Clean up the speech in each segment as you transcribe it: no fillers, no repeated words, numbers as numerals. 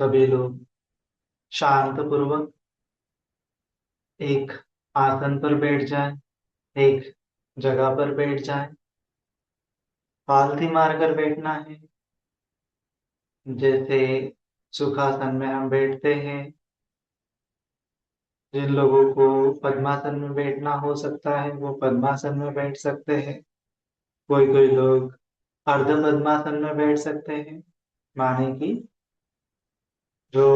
सभी लोग शांत पूर्वक एक आसन पर बैठ जाएं, एक जगह पर बैठ जाएं। पालथी मारकर बैठना है। जैसे सुखासन में हम बैठते हैं। जिन लोगों को पद्मासन में बैठना हो सकता है वो पद्मासन में बैठ सकते हैं। कोई कोई लोग अर्ध पद्मासन में बैठ सकते हैं। माने कि जो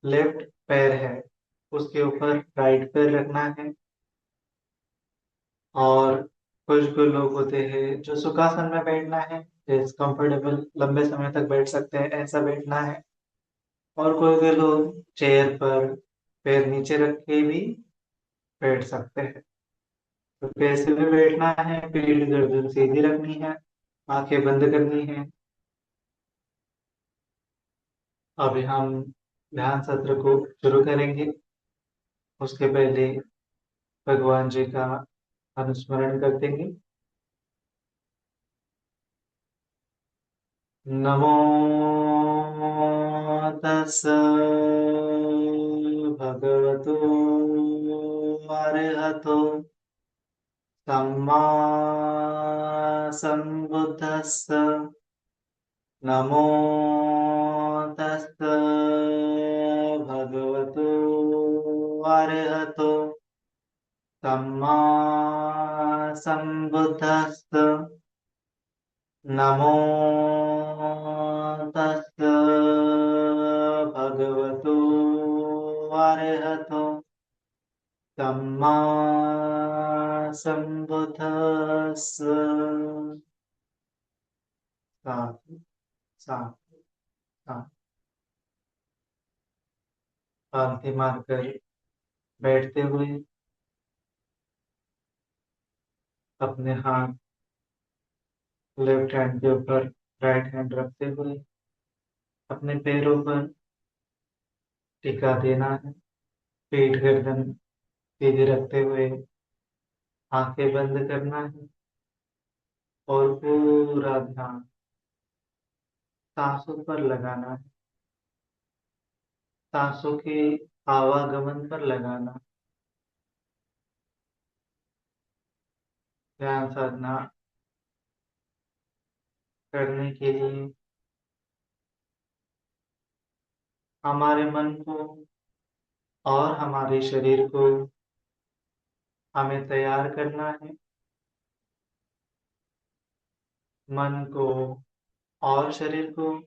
लेफ्ट पैर है उसके ऊपर राइट पैर रखना है। और कुछ कुछ लोग होते हैं जो सुखासन में बैठना है, जैसे कंफर्टेबल लंबे समय तक बैठ सकते हैं ऐसा बैठना है। और कोई कोई लोग चेयर पर पैर नीचे रख के भी बैठ सकते हैं। तो कैसे भी बैठना है, पीठ गर्दन सीधी रखनी है, आंखें बंद करनी है। अभी हम ध्यान सत्र को शुरू करेंगे। उसके पहले भगवान जी का अनुस्मरण कर देंगे। नमो तस् भगवतो अरहतो सम्मा सम्बुद्धस्स। नमो तस् भगवतो अरहतो सम्मा सम्बुद्धस्स। नमो तस् भगवतो अरहतो सम्मा सम्बुद्धस्स। साधु साधु साधु। पालथी मारकर बैठते हुए अपने हाथ लेफ्ट हैंड के ऊपर राइट हैंड रखते हुए अपने पैरों पर टिका देना है। पीठ गर्दन सीधे रखते हुए आंखें बंद करना है और पूरा ध्यान सांसों पर लगाना है। सांसों के आवागमन पर लगाना। ध्यान साधना करने के लिए हमारे मन को और हमारे शरीर को हमें तैयार करना है। मन को और शरीर को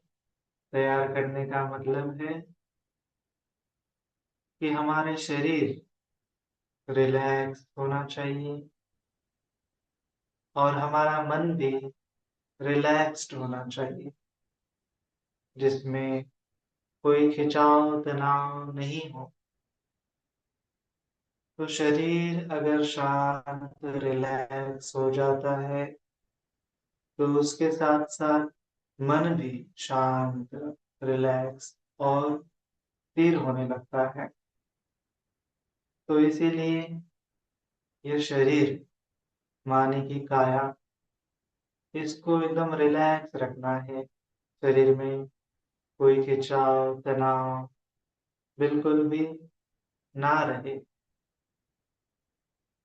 तैयार करने का मतलब है कि हमारे शरीर रिलैक्स होना चाहिए और हमारा मन भी रिलैक्स्ड होना चाहिए, जिसमें कोई खिंचाव तनाव नहीं हो। तो शरीर अगर शांत रिलैक्स हो जाता है तो उसके साथ साथ मन भी शांत रिलैक्स और स्थिर होने लगता है। तो इसीलिए ये शरीर माने की काया, इसको एकदम रिलैक्स रखना है। शरीर में कोई खिंचाव तनाव बिल्कुल भी ना रहे।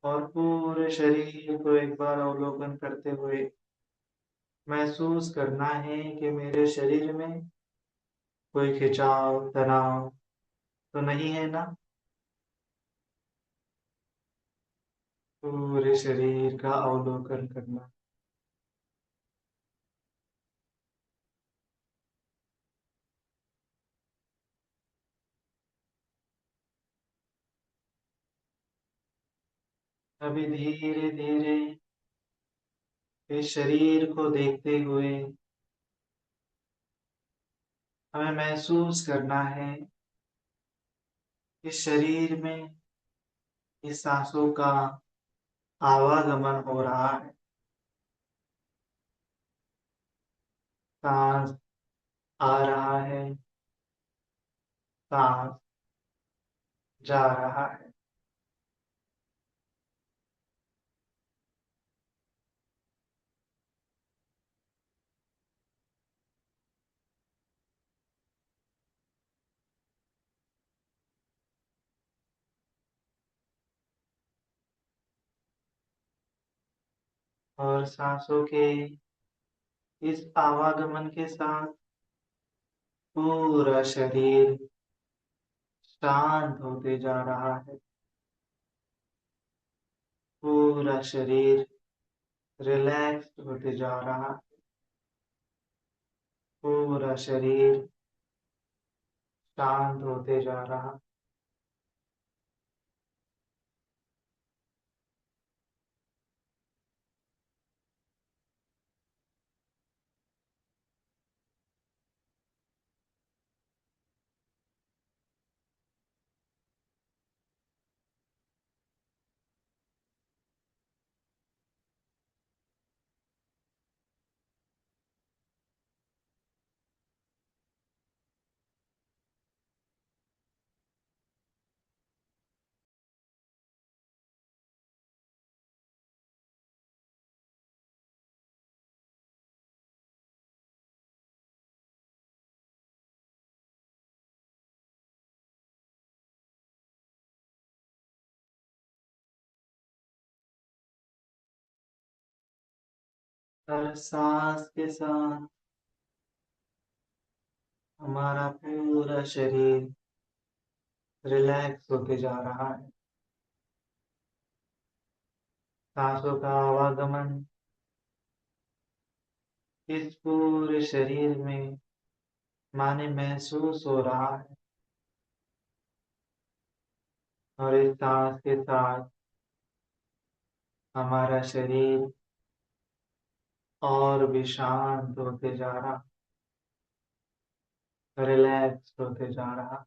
और पूरे शरीर को एक बार अवलोकन करते हुए महसूस करना है कि मेरे शरीर में कोई खिंचाव तनाव तो नहीं है ना। पूरे शरीर का अवलोकन करना। अभी धीरे धीरे इस शरीर को देखते हुए हमें महसूस करना है इस शरीर में इस सांसों का आवागमन हो रहा है। सांस आ रहा है, सांस जा रहा है। और सांसों के इस आवागमन के साथ पूरा शरीर शांत होते जा रहा है। पूरा शरीर रिलैक्स होते जा रहा है। पूरा शरीर शांत होते जा रहा। हर सांस के साथ हमारा पूरा शरीर रिलैक्स होते जा रहा है। सांसों का आवागमन इस पूरे शरीर में माने महसूस हो रहा है। और इस सांस के साथ हमारा शरीर और भी शांत होते जा रहा, रिलैक्स होते जा रहा।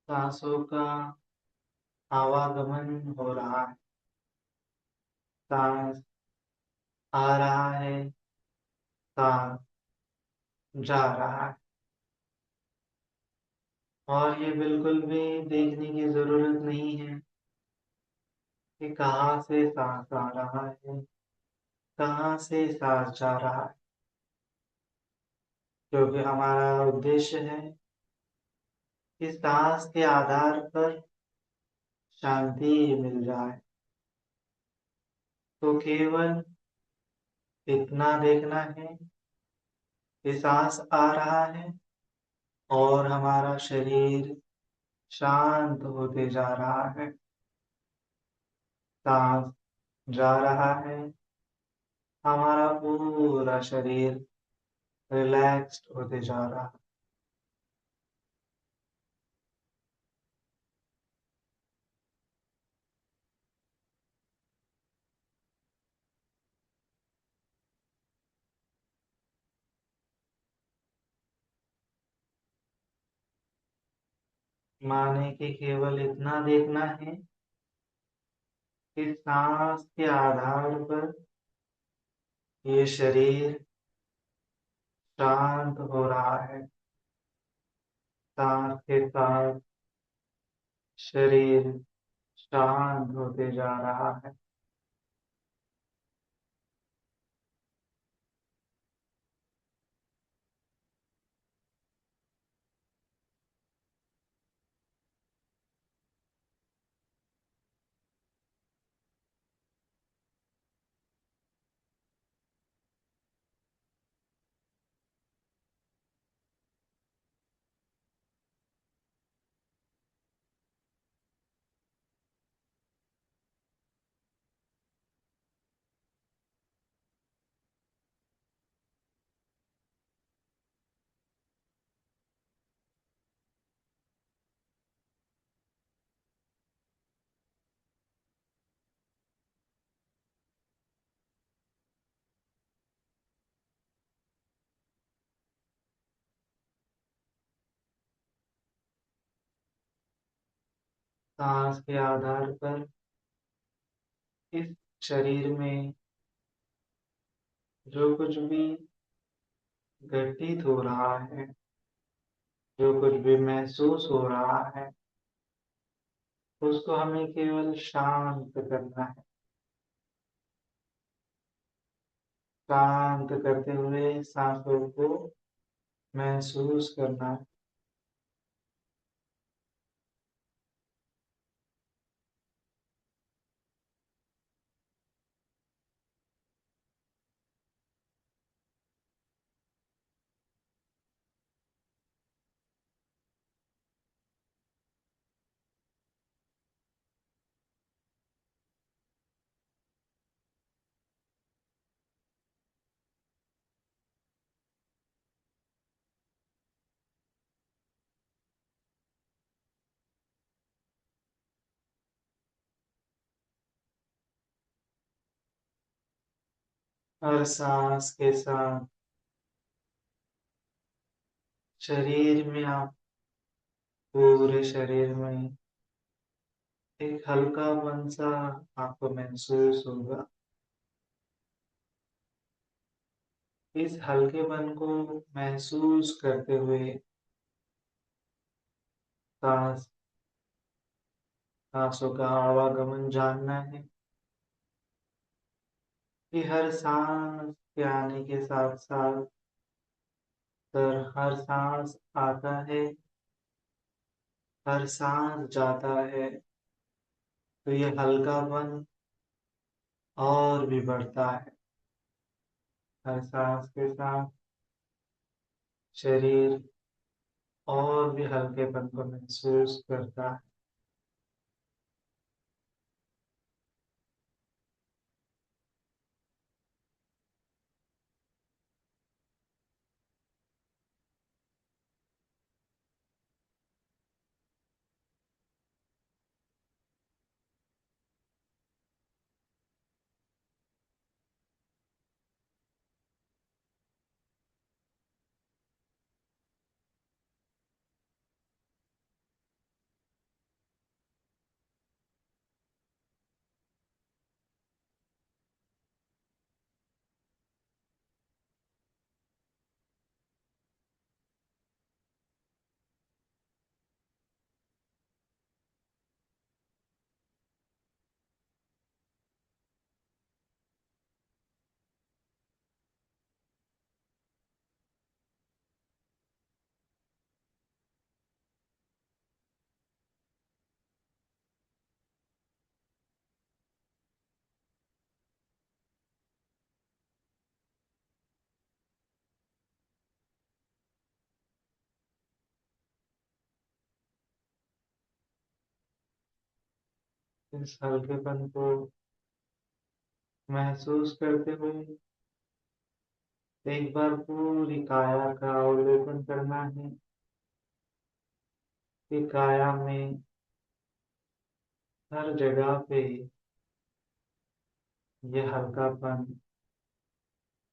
सांसों का आवागमन हो रहा है। सांस आ रहा है, सांस जा रहा है। और ये बिल्कुल भी देखने की जरूरत नहीं है कि कहाँ से सांस आ रहा है, कहाँ से सांस जा रहा है। क्योंकि हमारा उद्देश्य है कि सांस के आधार पर शांति मिल जाए। तो केवल इतना देखना है कि सांस आ रहा है और हमारा शरीर शांत होते जा रहा है। सांस जा रहा है, हमारा पूरा शरीर रिलैक्स्ड होते जा रहा है। माने कि केवल इतना देखना है कि सांस के आधार पर ये शरीर शांत हो रहा है। सांस के साथ शरीर शांत होते जा रहा है। सांस के आधार पर इस शरीर में जो कुछ भी घटित हो रहा है, जो कुछ भी महसूस हो रहा है, उसको हमें केवल शांत करना है। शांत करते हुए सांसों को महसूस करना है। हर सांस के साथ शरीर में आप पूरे शरीर में एक हल्कापन सा आपको महसूस होगा। इस हल्केपन को महसूस करते हुए सांस सांसों का आवागमन जानना है कि हर सांस के आने के साथ साथ हर सांस आता है, हर सांस जाता है, तो ये हल्कापन और भी बढ़ता है। हर सांस के साथ शरीर और भी हल्केपन को महसूस करता है। इस हल्केपन को महसूस करते हुए एक बार पूरी काया का अवलोकन करना है कि काया में हर जगह पे ये हल्कापन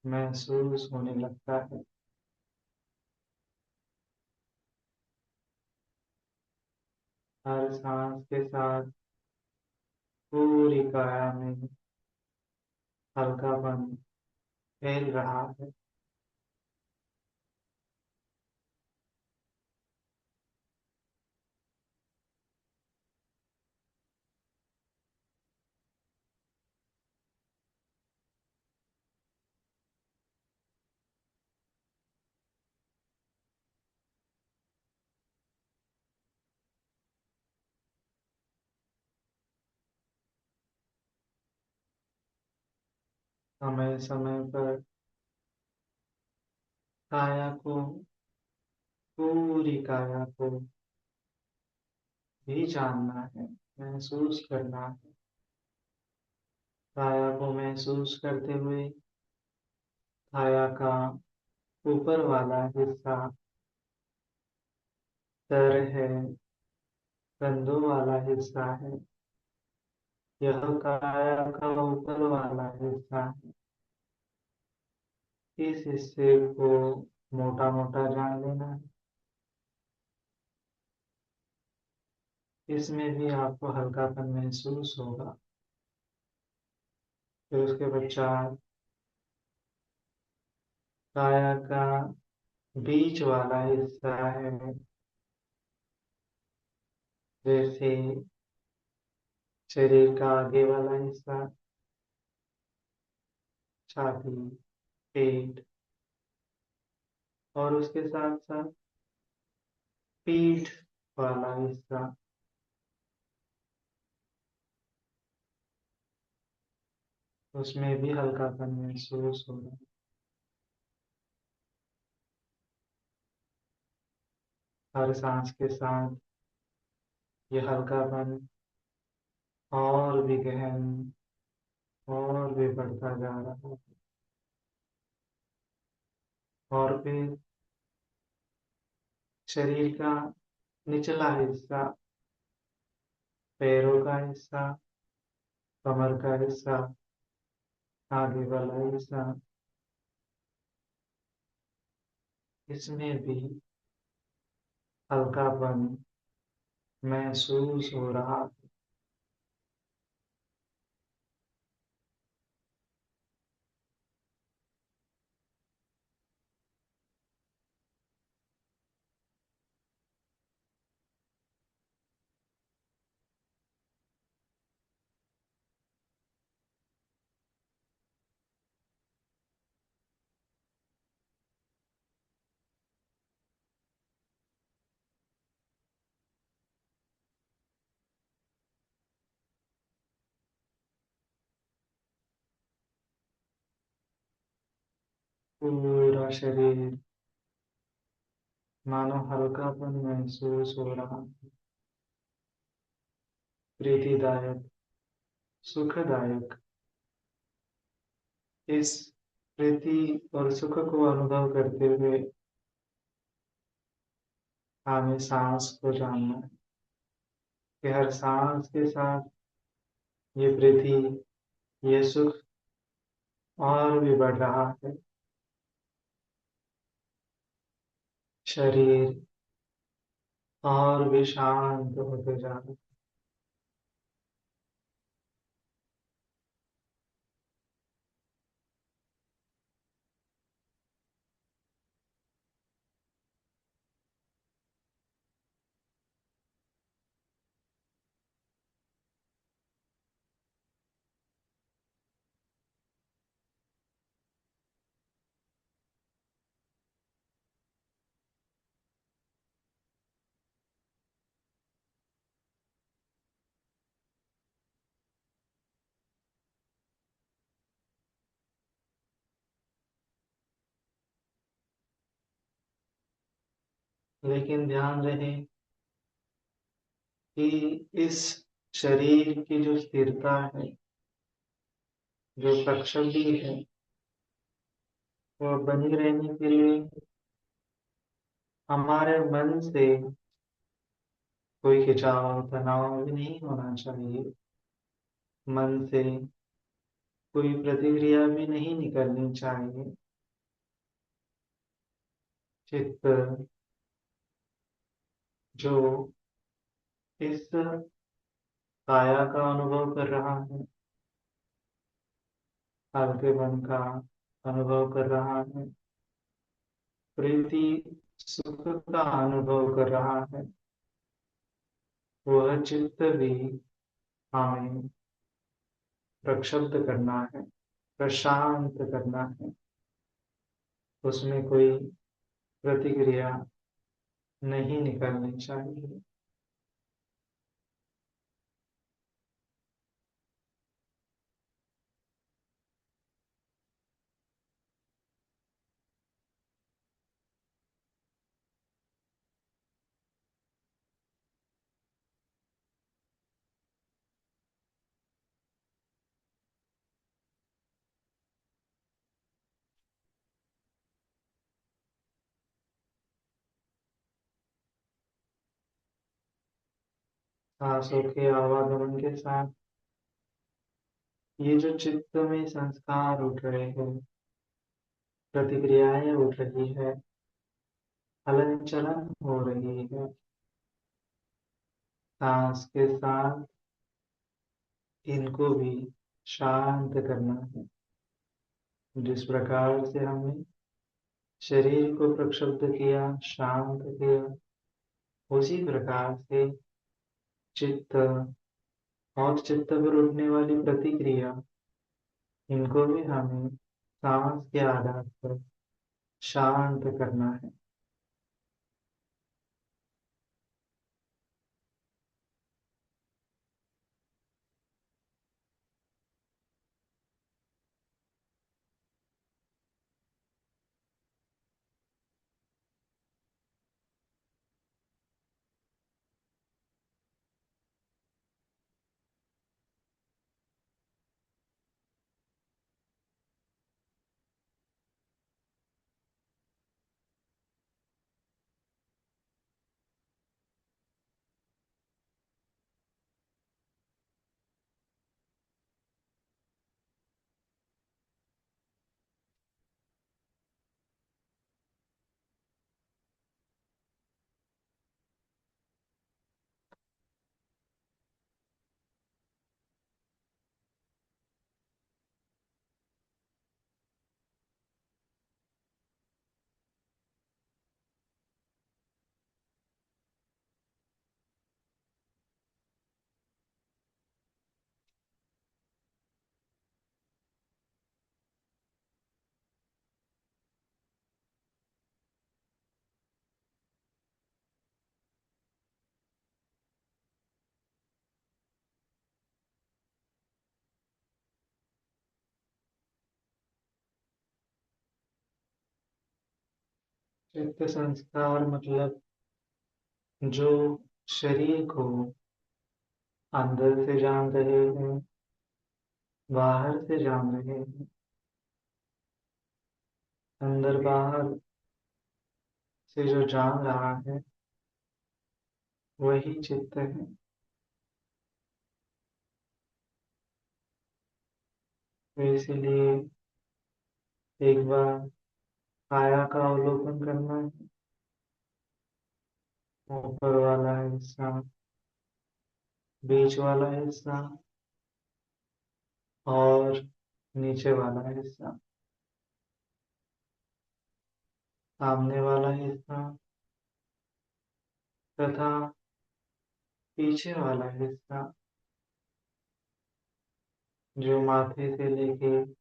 महसूस होने लगता है। हर सांस के साथ पूरी काया में हल्कापन फैल रहा है। समय समय पर काया को, पूरी काया को भी जानना है, महसूस करना है। काया को महसूस करते हुए काया का ऊपर वाला हिस्सा सर है, कंधों वाला हिस्सा है, यह काया का ऊपर वाला हिस्सा है। इस हिस्से को मोटा मोटा जान लेना है। इसमें भी आपको हल्कापन महसूस होगा। फिर उसके पश्चात काया का बीच वाला हिस्सा है, जैसे शरीर का आगे वाला हिस्सा, छाती, पेट, और उसके साथ साथ पीठ वाला हिस्सा। उसमें भी हल्कापन महसूस हो रहा है। हर सांस के साथ ये हल्कापन और भी गहन और भी बढ़ता जा रहा है। और फिर शरीर का निचला हिस्सा, पैरों का हिस्सा, कमर का हिस्सा, आगे वाला हिस्सा, इसमें भी हल्कापन महसूस हो रहा है। पूरा शरीर मानो हल्कापन महसूस हो रहा है, प्रीतिदायक, सुखदायक। इस प्रीति और सुख को अनुभव करते हुए हमें सांस को जानना है कि हर सांस के साथ ये प्रीति, ये सुख और भी बढ़ रहा है। शरीर और भी शांत होते जा रहा है। लेकिन ध्यान रहे कि इस शरीर की जो स्थिरता है, जो प्रक्षुब्धि है, वो बनी रहने के लिए हमारे मन से कोई खिंचाव तनाव भी नहीं होना चाहिए। मन से कोई प्रतिक्रिया भी नहीं निकलनी चाहिए। चित्त जो इस काया का अनुभव कर रहा है, हल्केपन का अनुभव कर रहा है, प्रीति सुख का अनुभव कर रहा है, वह चित्त भी हमें प्रक्षुब्ध करना है, प्रशांत करना है। उसमें कोई प्रतिक्रिया नहीं निकलनी चाहिए। सांसों के आवागमन के साथ ये जो चित्त में संस्कार उठ रहे हैं, प्रतिक्रियाएं उठ रही है, हलन चलन हो रही है, सांस के साथ इनको भी शांत करना है। जिस प्रकार से हमने शरीर को प्रक्षुब्ध किया, शांत किया, उसी प्रकार से चित्त और चित्त पर उठने वाली प्रतिक्रिया, इनको भी हमें सांस के आधार पर शांत करना है। चित्त संस्कार मतलब जो शरीर को अंदर से जान रहे हैं, बाहर से जान रहे हैं, अंदर बाहर से जो जान रहा है, वही चित्त है। तो इसीलिए एक बार काया का अवलोकन करना है। ऊपर वाला हिस्सा, बीच वाला हिस्सा और नीचे वाला हिस्सा, सामने वाला हिस्सा तथा पीछे वाला हिस्सा, जो माथे से लेके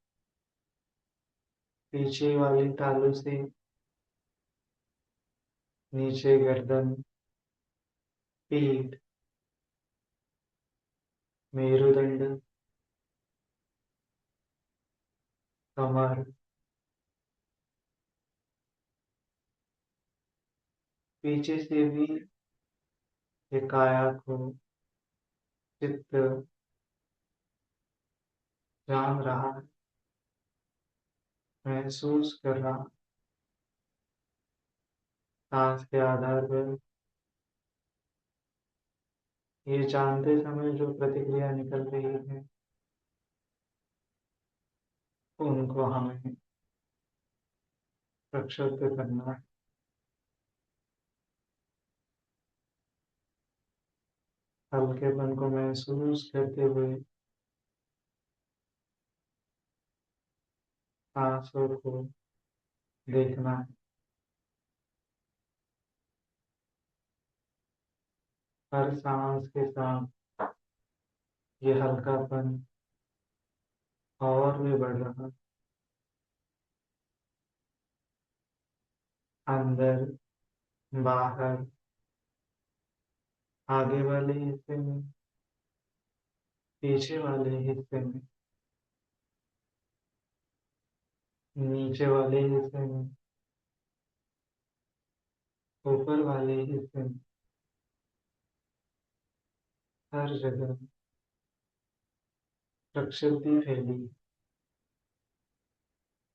पीछे वाली तालू से नीचे गर्दन, पीठ, मेरुदंड, कमर, पीछे से भी ये काया को चित्त जान रहा है, महसूस कर रहा है। सांस के आधार पर ये जानते समय जो प्रतिक्रिया निकल रही है, उनको हमें प्रक्षुब्ध करना है। हल्केपन को महसूस करते हुए सांसों को देखना है। हर सांस के साथ ये हल्कापन और भी बढ़ रहा है। अंदर, बाहर, आगे वाले हिस्से में, पीछे वाले हिस्से में, नीचे वाले हिस्से में, ऊपर वाले हिस्से में, हर जगह प्रक्षुब्धि फैली,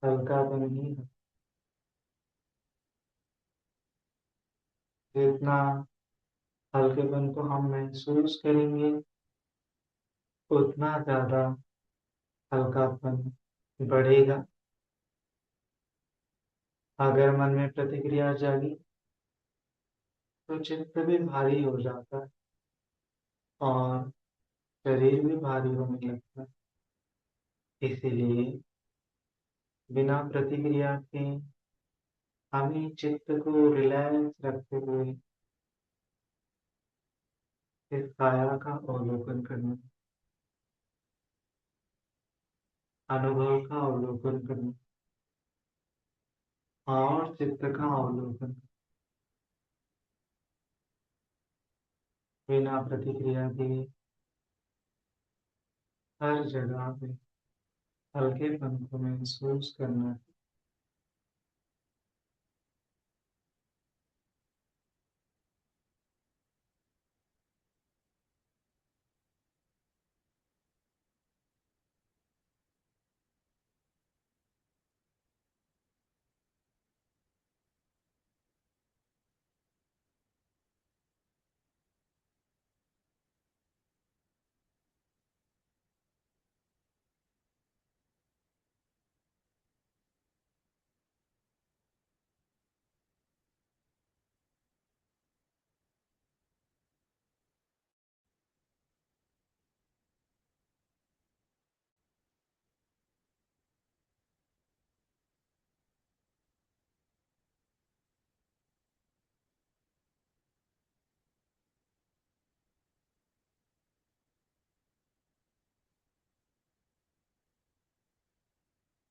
हल्कापन ही है। जितना हल्केपन को हम महसूस करेंगे, उतना ज्यादा हल्कापन बढ़ेगा। अगर मन में प्रतिक्रिया जागी, तो चित्त भी भारी हो जाता है। और शरीर भी भारी होने लगता है। इसीलिए बिना प्रतिक्रिया के हमें चित्त को रिलैक्स रखते हुए इस काया का अवलोकन करना, अनुभव का अवलोकन करना और चित्त का अवलोकन बिना प्रतिक्रिया दिए हर जगह पे हल्केपन को महसूस करना।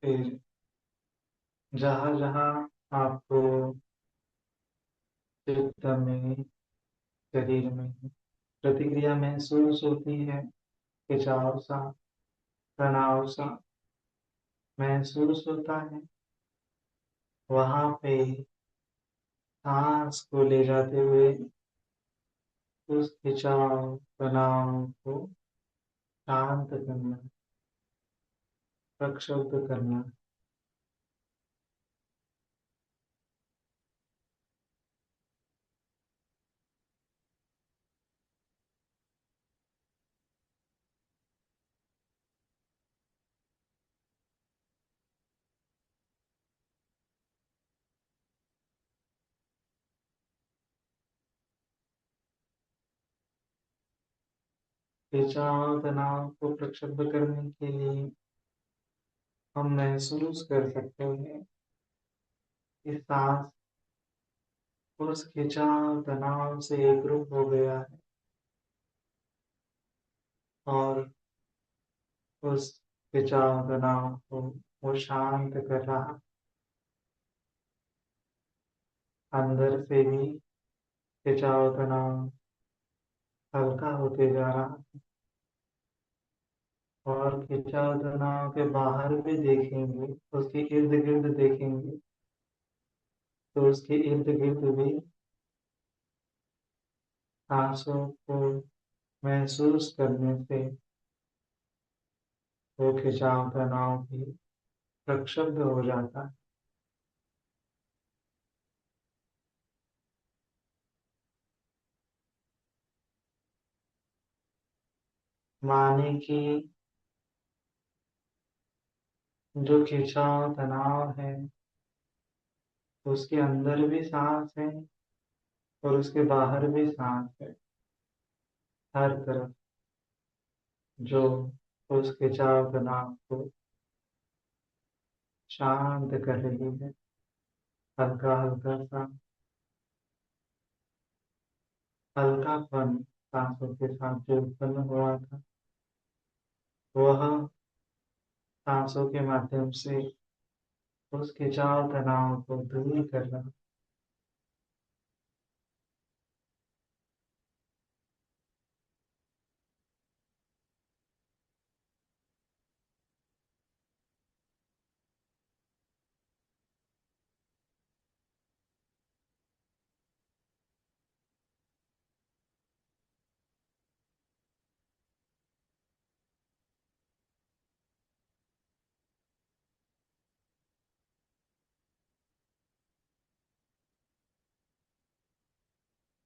फिर जहाँ जहाँ आपको चित्त में, शरीर में प्रतिक्रिया महसूस होती है, खिंचाव सा, तनाव सा महसूस होता है, वहां पे सांस को ले जाते हुए उस खिंचाव तनाव को शांत करना, प्रक्षुब्ध करना। खिंचाव तनाव को प्रक्षुब्ध करने के लिए हम महसूस कर सकते हैं कि सांस उस खिंचाव तनाव से एकरूप हो गया है और उस खिंचाव तनाव को वो शांत कर रहा है। अंदर से भी खिंचाव तनाव हल्का होते जा रहा है और खिंचाव तनाव के बाहर भी देखेंगे, उसके इर्द गिर्द देखेंगे तो उसके इर्द गिर्द भी सांसों को महसूस करने से वो खिंचाव तनाव भी प्रक्षुब्ध हो जाता है। माने कि जो खिंचाव तनाव है उसके अंदर भी सांस है और उसके बाहर भी सांस है, हर तरफ, जो उस खिंचाव तनाव को शांत कर रही है। हल्का हल्का सा हल्कापन सांसों के साथ जो उत्पन्न हुआ था वह सांसों के माध्यम से उस खिंचाव तनाव को दूर कर रहा।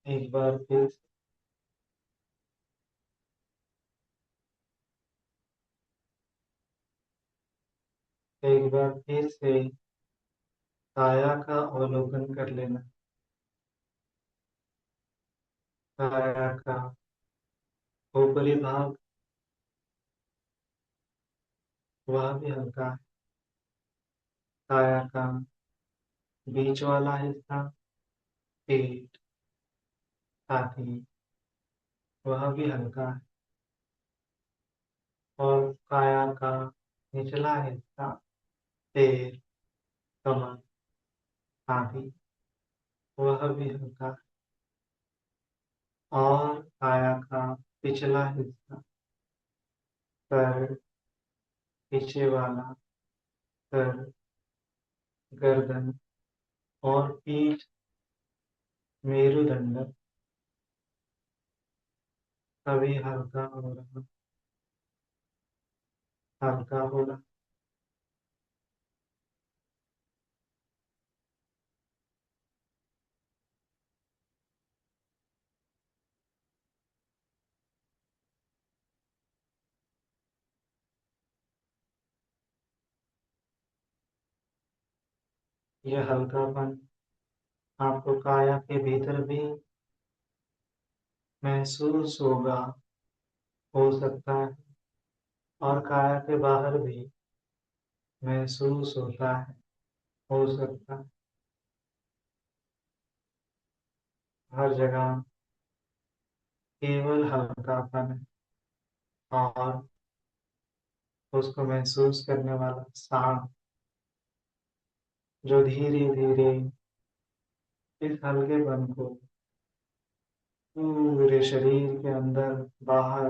एक बार फिर एक बार फिर से काया का अवलोकन कर लेना, काया का ऊपरी भाग वह भी हल्का है। काया का बीच वाला हिस्सा, पेट, छाती, वह भी हल्का है। और काया का निचला हिस्सा, पैर, कमर आदि, वह भी हल्का है। और काया का पिछला हिस्सा, सर, पीछे वाला सर, गर्दन और पीठ, मेरुदंड, सभी हल्का हो रहा, हल्का हो रहा। यह हल्कापन आपको काया के भीतर भी महसूस होगा, हो सकता है, और काया के बाहर भी महसूस होता है, हो सकता है। हर जगह केवल हल्कापन है, और उसको महसूस करने वाला सांस जो धीरे धीरे इस हल्केपन को पूरे शरीर के अंदर बाहर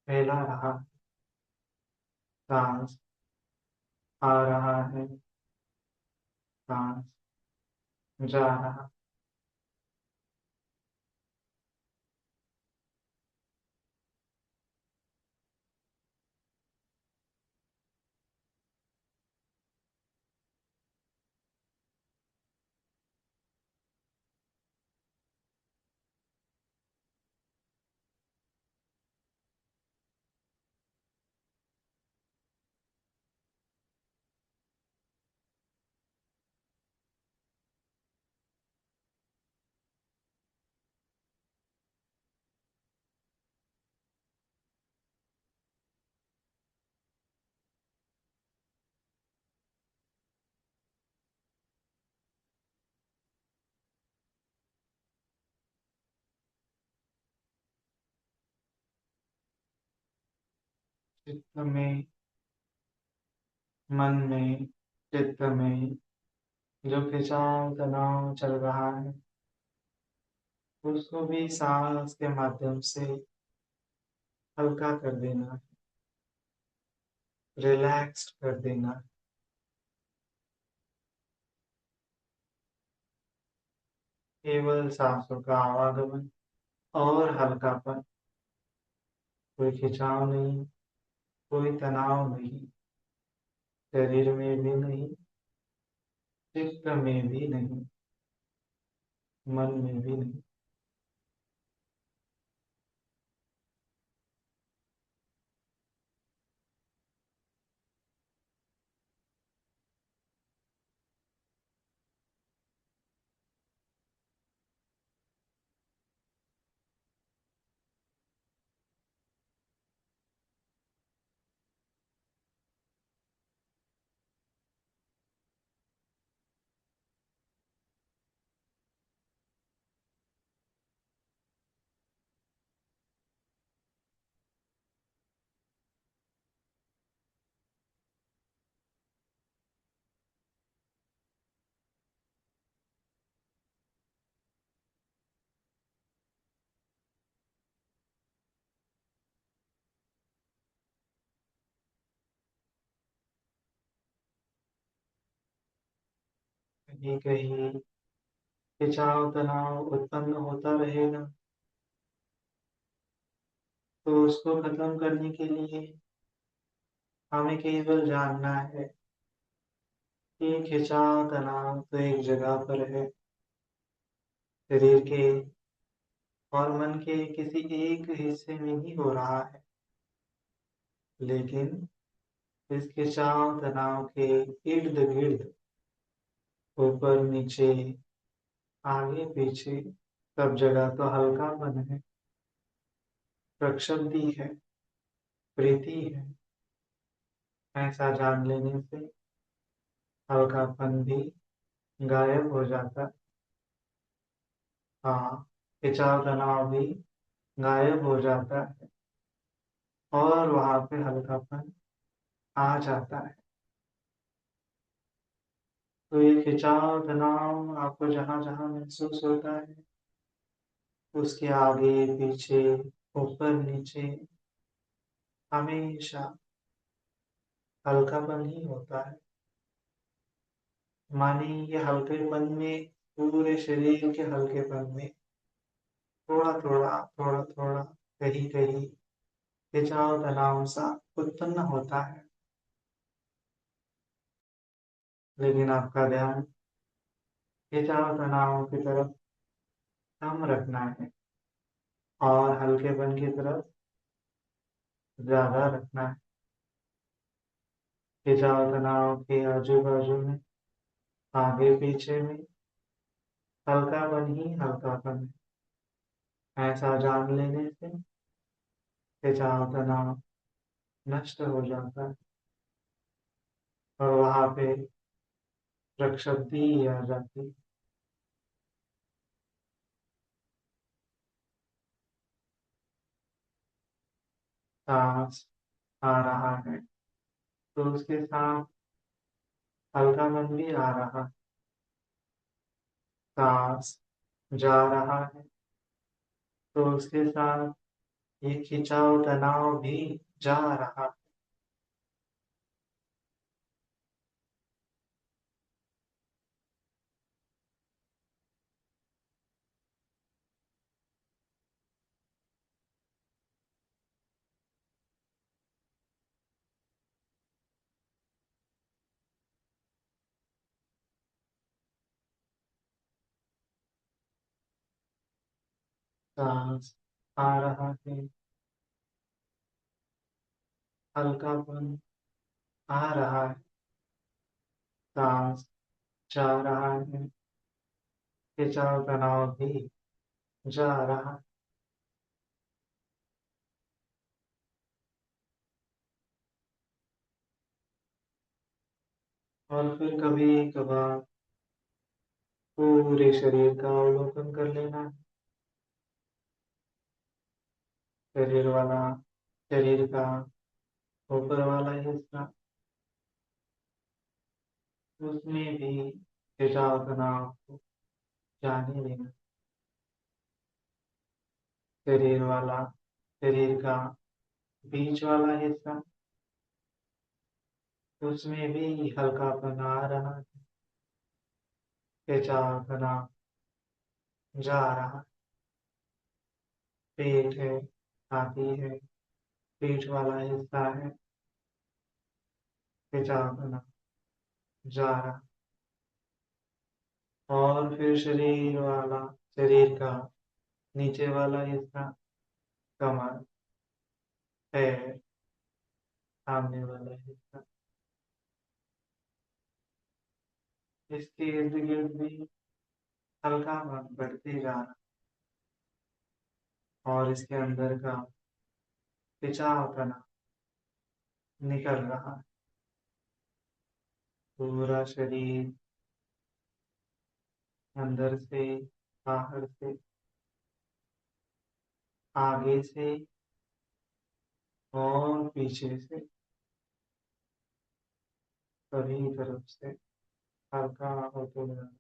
फैला रहा। सांस आ रहा है, सांस जा रहा। चित्त में, मन में, चित्त में जो खिंचाव तनाव चल रहा है, उसको भी सांस के माध्यम से हल्का कर देना, रिलैक्स कर देना। केवल सांसों का आवागमन और हल्कापन, कोई खिंचाव नहीं, कोई तनाव नहीं, शरीर में भी नहीं, चित्त में भी नहीं, मन में भी नहीं। कहीं कहीं खिंचाव तनाव उत्पन्न होता रहेगा, तो उसको खत्म करने के लिए हमें केवल जानना है कि खिंचाव तनाव तो एक जगह पर है, शरीर के और मन के किसी एक हिस्से में ही हो रहा है। लेकिन इस खिंचाव तनाव के इर्द गिर्द, ऊपर नीचे, आगे पीछे, सब जगह तो हल्कापन है। प्रक्षुब्धि है, प्रीति है, ऐसा जान लेने से हल्कापन भी गायब हो जाता है। हाँ, खिंचाव तनाव भी गायब हो जाता है और वहाँ पे हल्कापन आ जाता है। तो ये खिंचाव तनाव आपको जहाँ जहाँ महसूस होता है उसके आगे पीछे ऊपर नीचे हमेशा हल्कापन ही होता है। माने ये हल्केपन में पूरे शरीर के हल्केपन में थोड़ा थोड़ा थोड़ा थोड़ा कहीं कहीं खिंचाव तनाव सा उत्पन्न होता है। लेकिन आपका ध्यान खिंचाव तनाव की तरफ कम रखना है और हल्केपन की तरफ ज्यादा रखना है। खिंचाव तनाव के आजू बाजू में आगे पीछे में हल्कापन ही हल्कापन है। ऐसा जान लेने से खिंचाव तनाव नष्ट हो जाता है और वहां पे प्रक्षुब्धि आ जाती है। सांस आ रहा है तो उसके साथ हल्कापन भी आ रहा है। सांस जा रहा है तो उसके साथ ये खिंचाव तनाव भी जा रहा है। सांस आ रहा है, हल्कापन आ रहा है। सांस जा रहा है, खिंचाव तनाव भी जा रहा है। और फिर कभी कभार पूरे शरीर का अवलोकन कर लेना है। शरीर वाला शरीर का ऊपर वाला हिस्सा, उसमें भी खिंचाव तनाव को जाने देना। शरीर वाला शरीर का बीच वाला हिस्सा, उसमें भी हल्कापन आ रहा है। खिंचाव तनाव जा रहा है। पेट है, छाती है, पीठ वाला हिस्सा है, खिंचाव तनाव जा रहा है। और फिर शरीर का नीचे वाला हिस्सा, कमर, पैर, सामने वाला हिस्सा, इसके इर्द गिर्द भी हल्का भाग बढ़ते जा रहा है और इसके अंदर का खिंचाव तनाव निकल रहा है। पूरा शरीर अंदर से, बाहर से, आगे से और पीछे से, सभी तरफ से हल्का होते जा रहा है।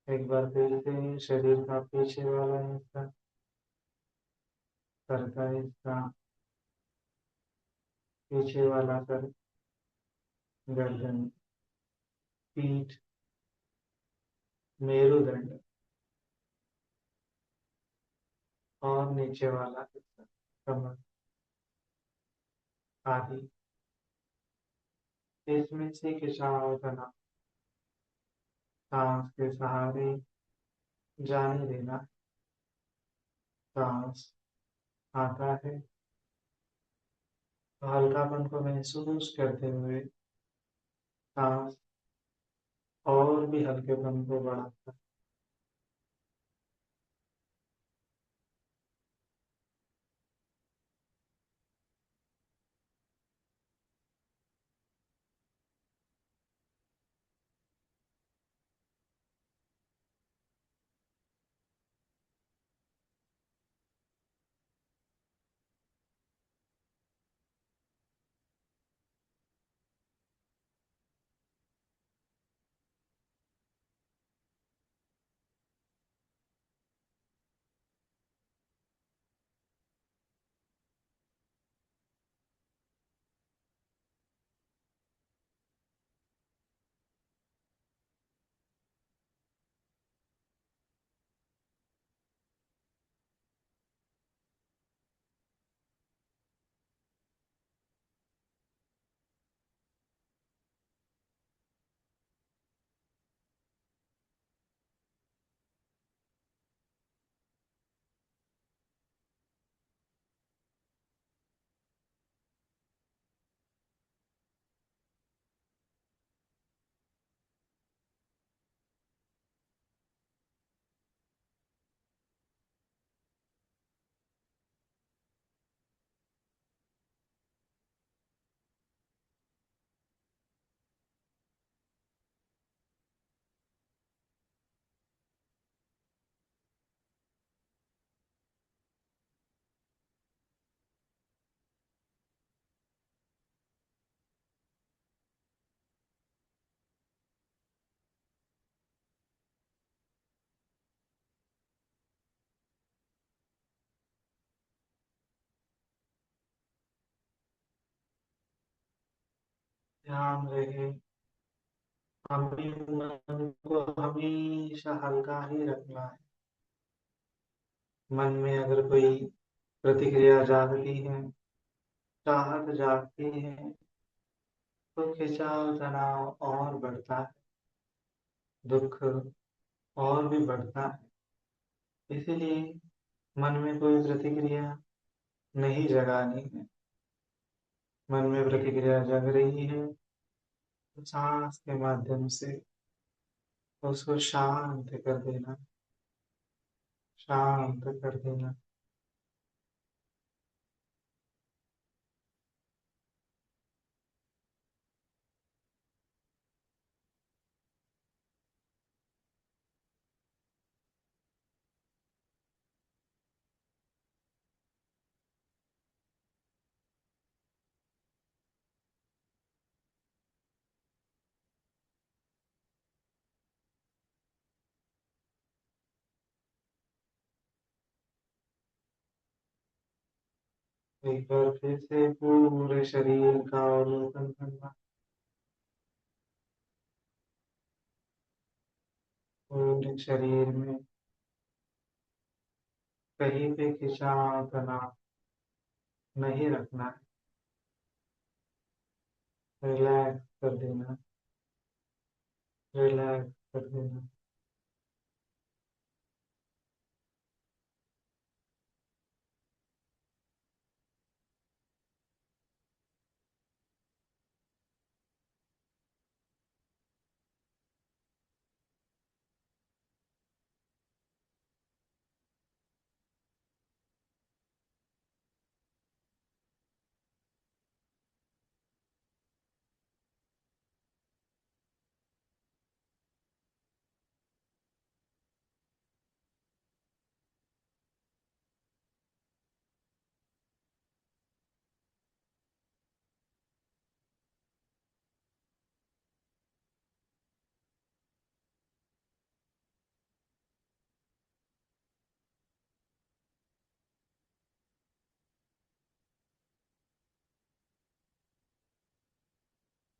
एक बार फिर से शरीर का पीछे वाला हिस्सा, सर का हिस्सा, पीछे वाला सर, गर्दन, पीठ, मेरुदंड और नीचे वाला हिस्सा, कमर आदि, इसमें से खिंचाव तनाव सांस के सहारे जाने देना। सांस आता है तो हल्कापन को महसूस करते हुए सांस और भी हल्केपन को बढ़ाता है। ध्यान रहे, हमें मन को हमेशा हल्का ही रखना है। मन में अगर कोई प्रतिक्रिया जागती है, चाहत जागती है, तो खिंचाव तनाव और बढ़ता है, दुख और भी बढ़ता है। इसीलिए मन में कोई प्रतिक्रिया नहीं जगानी है। मन में प्रतिक्रिया जग रही है तो सांस के माध्यम से उसको शांत कर देना, शांत कर देना। एक बार फिर से पूरे शरीर का अवलोकन करना, पूरे शरीर में कहीं पे खिंचाव तनाव नहीं रखना है, रिलैक्स कर देना, रिलैक्स कर देना।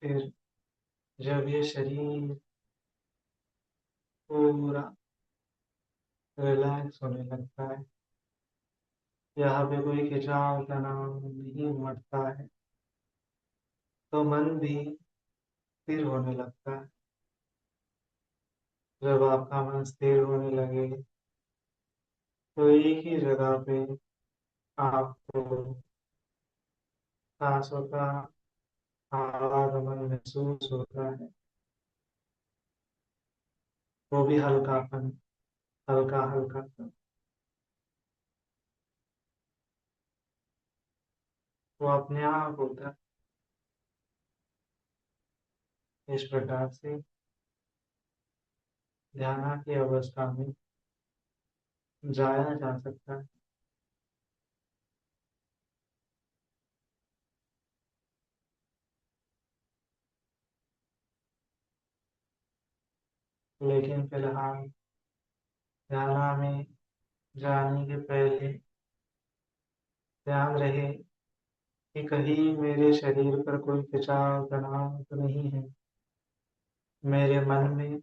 फिर जब ये शरीर पूरा रिलैक्स होने लगता है, यहाँ पे कोई खिंचाव तनाव नहीं उमड़ता है, तो मन भी स्थिर होने लगता है। जब आपका मन स्थिर होने लगे तो एक ही जगह पे आपको सांसों का आवागमन महसूस होता है, वो भी हल्कापन, हल्का हल्का सा। वो अपने आप होता है। इस प्रकार से ध्यान की अवस्था में जाया जा सकता है। लेकिन फिलहाल ध्यान में जाने के पहले ध्यान रहे कि कहीं मेरे शरीर पर कोई खिंचाव तनाव तो नहीं है, मेरे मन में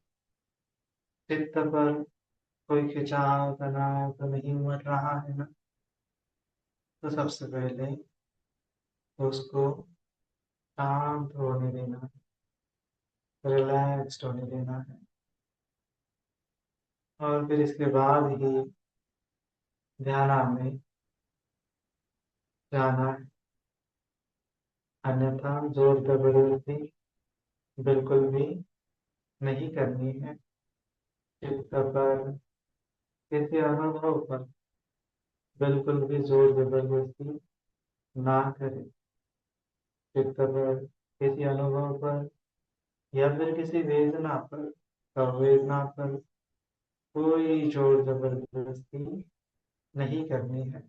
चित्त पर कोई खिंचाव तनाव तो नहीं उमड़ रहा है ना। तो सबसे पहले उसको शांत होने देना है, रिलैक्स्ड होने देना है, और फिर इसके बाद ही ध्यान में जाना है। अन्यथा जोर जबरदस्ती बिल्कुल भी नहीं करनी है। चित्त पर, किसी अनुभव पर बिल्कुल भी जोर जबरदस्ती ना करें। चित्त पर, किसी अनुभव पर, या फिर किसी वेदना पर, संवेदना पर कोई जोर जबरदस्ती नहीं करनी है।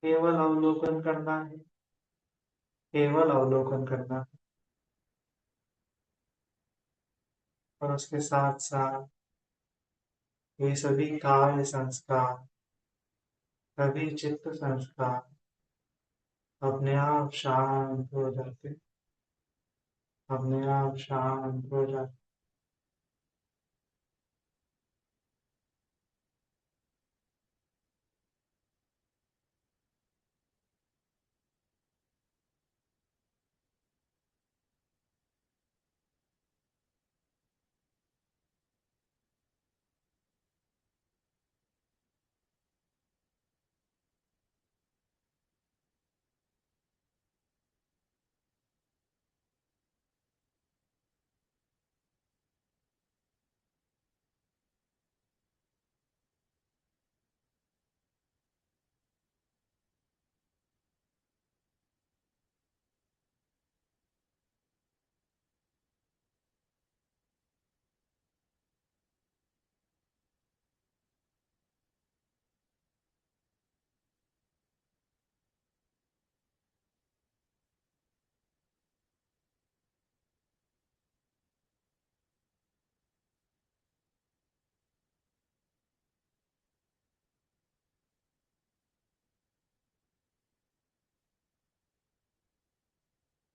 केवल अवलोकन करना है, केवल अवलोकन करना है। और उसके साथ साथ ये सभी कार्य संस्कार, सभी चित्त संस्कार अपने आप शांत हो जाते हैं। अपने आप शांत हो जाता है।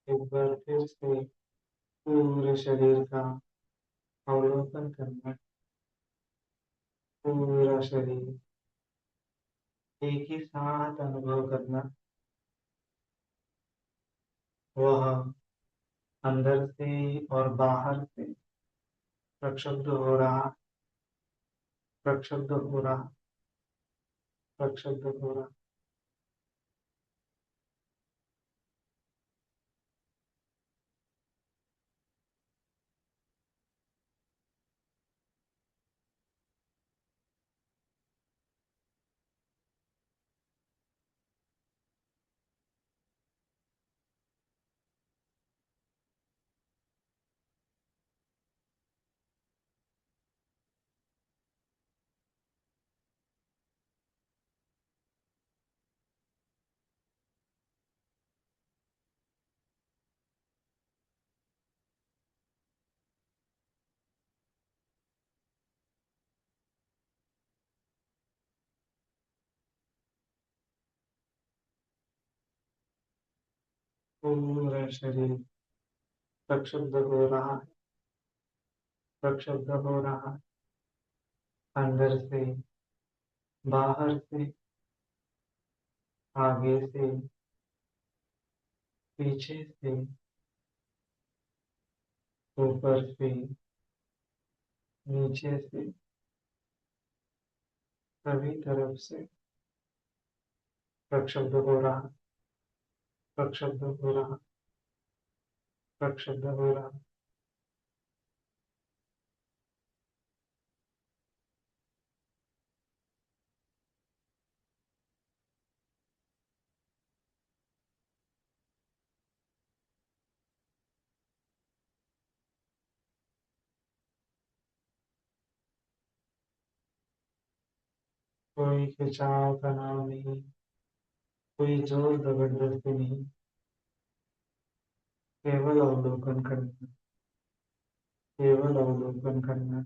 एक बार फिर से पूरे शरीर का अवलोकन करना। पूरा शरीर एक ही साथ अनुभव करना। वह अंदर से और बाहर से प्रक्षुब्ध हो रहा, प्रक्षुब्ध हो रहा, प्रक्षुब्ध हो रहा। पूरा शरीर प्रक्षुब्ध हो रहा है, प्रक्षुब्ध हो रहा है। अंदर से, बाहर से, आगे से, पीछे से, ऊपर से, नीचे से, सभी तरफ से प्रक्षुब्ध हो रहा, प्रक्षुब्ध हो रहा, प्रक्षुब्ध हो रहा। कोई खिंचाव तनाव नहीं, कोई जोर जबरदस्ती नहीं, केवल अवलोकन करना, केवल अवलोकन करना।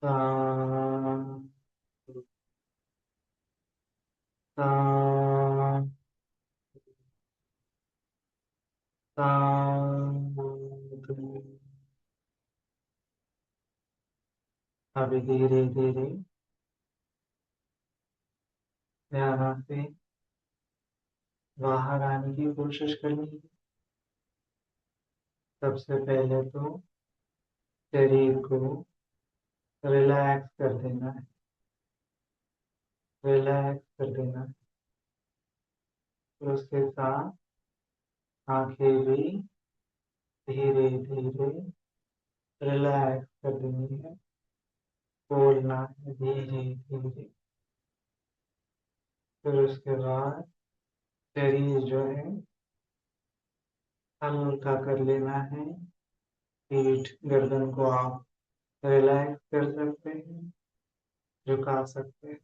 शांत, शांत, शांत। अभी धीरे धीरे ध्यान से बाहर आने की कोशिश करनी है। सबसे पहले तो शरीर को रिलैक्स कर देना है, रिलैक्स कर देना है। और उसके साथ आंखें भी धीरे धीरे रिलैक्स कर देनी है, खोलना है धीरे धीरे। फिर उसके बाद शरीर जो है हल्का कर लेना है। पीठ गर्दन को आप रिलैक्स कर सकते हैं, झुका सकते हैं।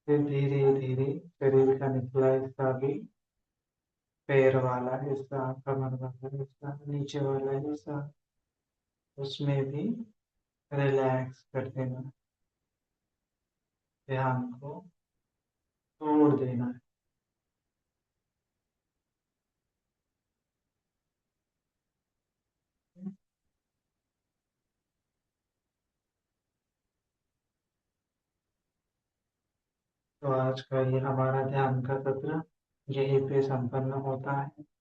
फिर धीरे धीरे शरीर का निचला हिस्सा भी, पैर वाला हिस्सा, कमर वाला हिस्सा, नीचे वाला हिस्सा, उसमें भी रिलैक्स कर देना। ध्यान को छोड़ देना है। तो आज का ये हमारा ध्यान का सत्र यहीं पे संपन्न होता है।